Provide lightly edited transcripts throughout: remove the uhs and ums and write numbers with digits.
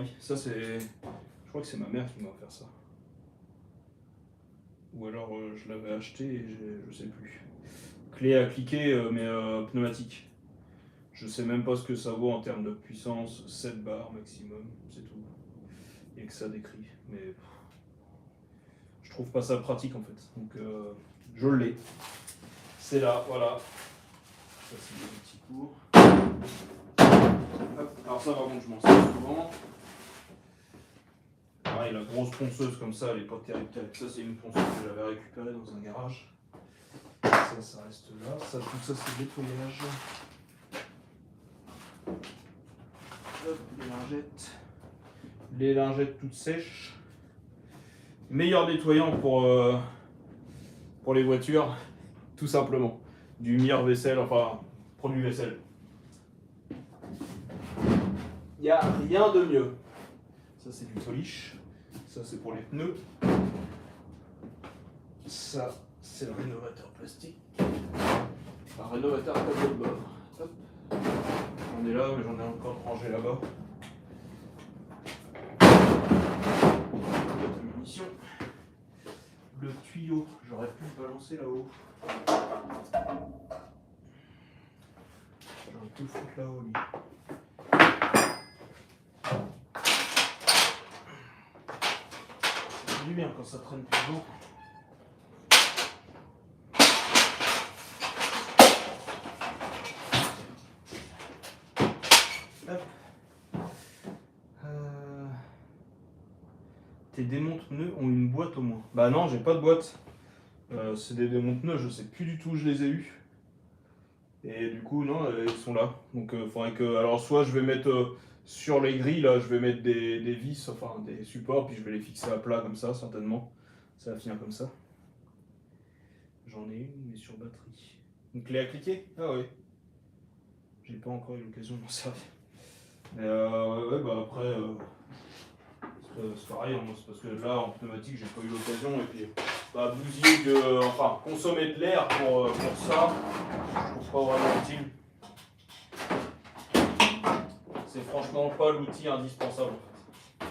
pareil. Ça c'est... Je crois que c'est ma mère qui m'a offert ça. Ou alors je l'avais acheté et je sais plus. Clé à cliquer mais pneumatique. Je sais même pas ce que ça vaut en termes de puissance. 7 bars maximum, c'est tout. Il n'y a que ça décrit. Mais je trouve pas ça pratique en fait. Donc je l'ai. C'est là, voilà. Ça c'est des petits cours. Hop. Alors ça par contre je m'en sers souvent. Pareil, la grosse ponceuse comme ça, elle est pas terrible. Ça c'est une ponceuse que j'avais récupérée dans un garage. Ça reste là. Ça, tout ça c'est nettoyage. Hop, les lingettes. Les lingettes toutes sèches. Meilleur nettoyant pour les voitures, tout simplement. Du Mire vaisselle, enfin, produit vaisselle. Il n'y a rien de mieux. Ça c'est du polish. Ça c'est pour les pneus. Ça c'est le rénovateur plastique. Un rénovateur tableau de bord. Hop. J'en ai là, mais j'en ai encore rangé là-bas. Munitions. Le tuyau, j'aurais pu le balancer là-haut. J'aurais tout foutre là-haut, lui. Ça fait du bien quand ça traîne plus haut. Tes démonte-pneus ont une boîte au moins. Bah non, j'ai pas de boîte. C'est des démonte-pneus, je sais plus du tout où je les ai eus. Et du coup, non, ils sont là. Donc faudrait que. Alors soit je vais mettre sur les grilles, là, je vais mettre des vis, enfin des supports, puis je vais les fixer à plat comme ça, certainement. Ça va finir comme ça. J'en ai une, mais sur batterie. Une clé à cliquer? Ah oui. J'ai pas encore eu l'occasion de m'en servir. Mais ouais, bah après. C'est pareil, hein, c'est parce que là en pneumatique j'ai pas eu l'occasion et puis bah, bousiller que, enfin consommer de l'air pour ça, je trouve pas vraiment utile. C'est franchement pas l'outil indispensable en fait.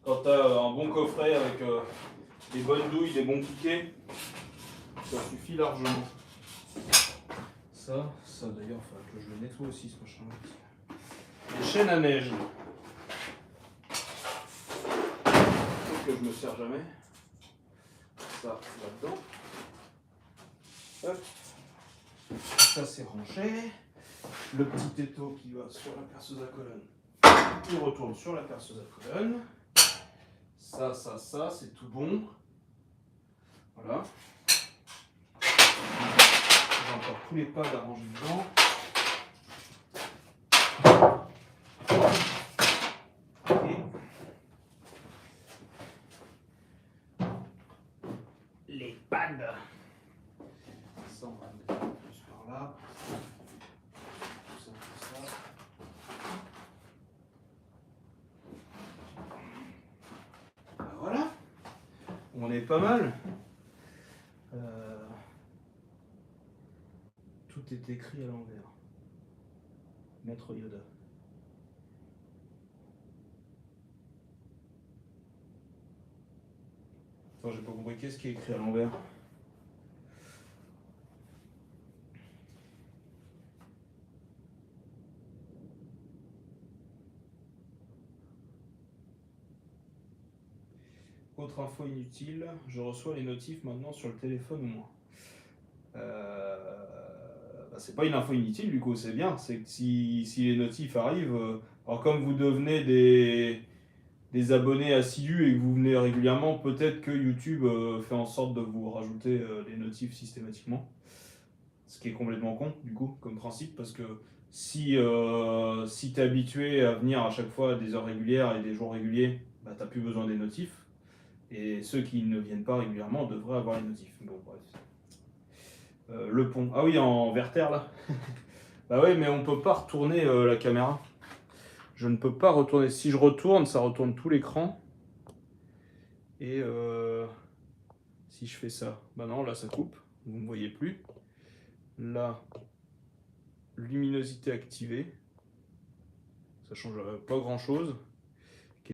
Quand tu as un bon coffret avec des bonnes douilles, des bons piquets, ça suffit largement. Ça d'ailleurs, il faudrait que je le nettoie aussi ce machin. Les chaînes à neige. Que je me sers jamais. Ça là-dedans. Hop. Ça c'est rangé. Le petit étau qui va sur la perceuse à colonne. Il retourne sur la perceuse à colonne. Ça, c'est tout bon. Voilà. J'ai encore tous les pads à ranger dedans. Les pads. Ça, on va mettre plus par là. Tout ça. Ben voilà. On est pas mal. Tout est écrit à l'envers. Maître Yoda. Attends, j'ai pas compris. Qu'est-ce qui est écrit à l'envers? Autre info inutile, je reçois les notifs maintenant sur le téléphone ou moins. Bah, c'est pas une info inutile du coup, c'est bien. C'est que si les notifs arrivent, alors comme vous devenez des abonnés assidus et que vous venez régulièrement, peut-être que YouTube fait en sorte de vous rajouter les notifs systématiquement. Ce qui est complètement con du coup comme principe, parce que si tu es habitué à venir à chaque fois à des heures régulières et des jours réguliers, bah, tu n'as plus besoin des notifs. Et ceux qui ne viennent pas régulièrement devraient avoir les notifs. Bon, bref. Le pont. Ah oui, en verter là. Bah oui, mais on peut pas retourner la caméra. Je ne peux pas retourner. Si je retourne, ça retourne tout l'écran. Et si je fais ça, bah non, là ça coupe. Vous ne me voyez plus. Là, luminosité activée. Ça change pas grand chose.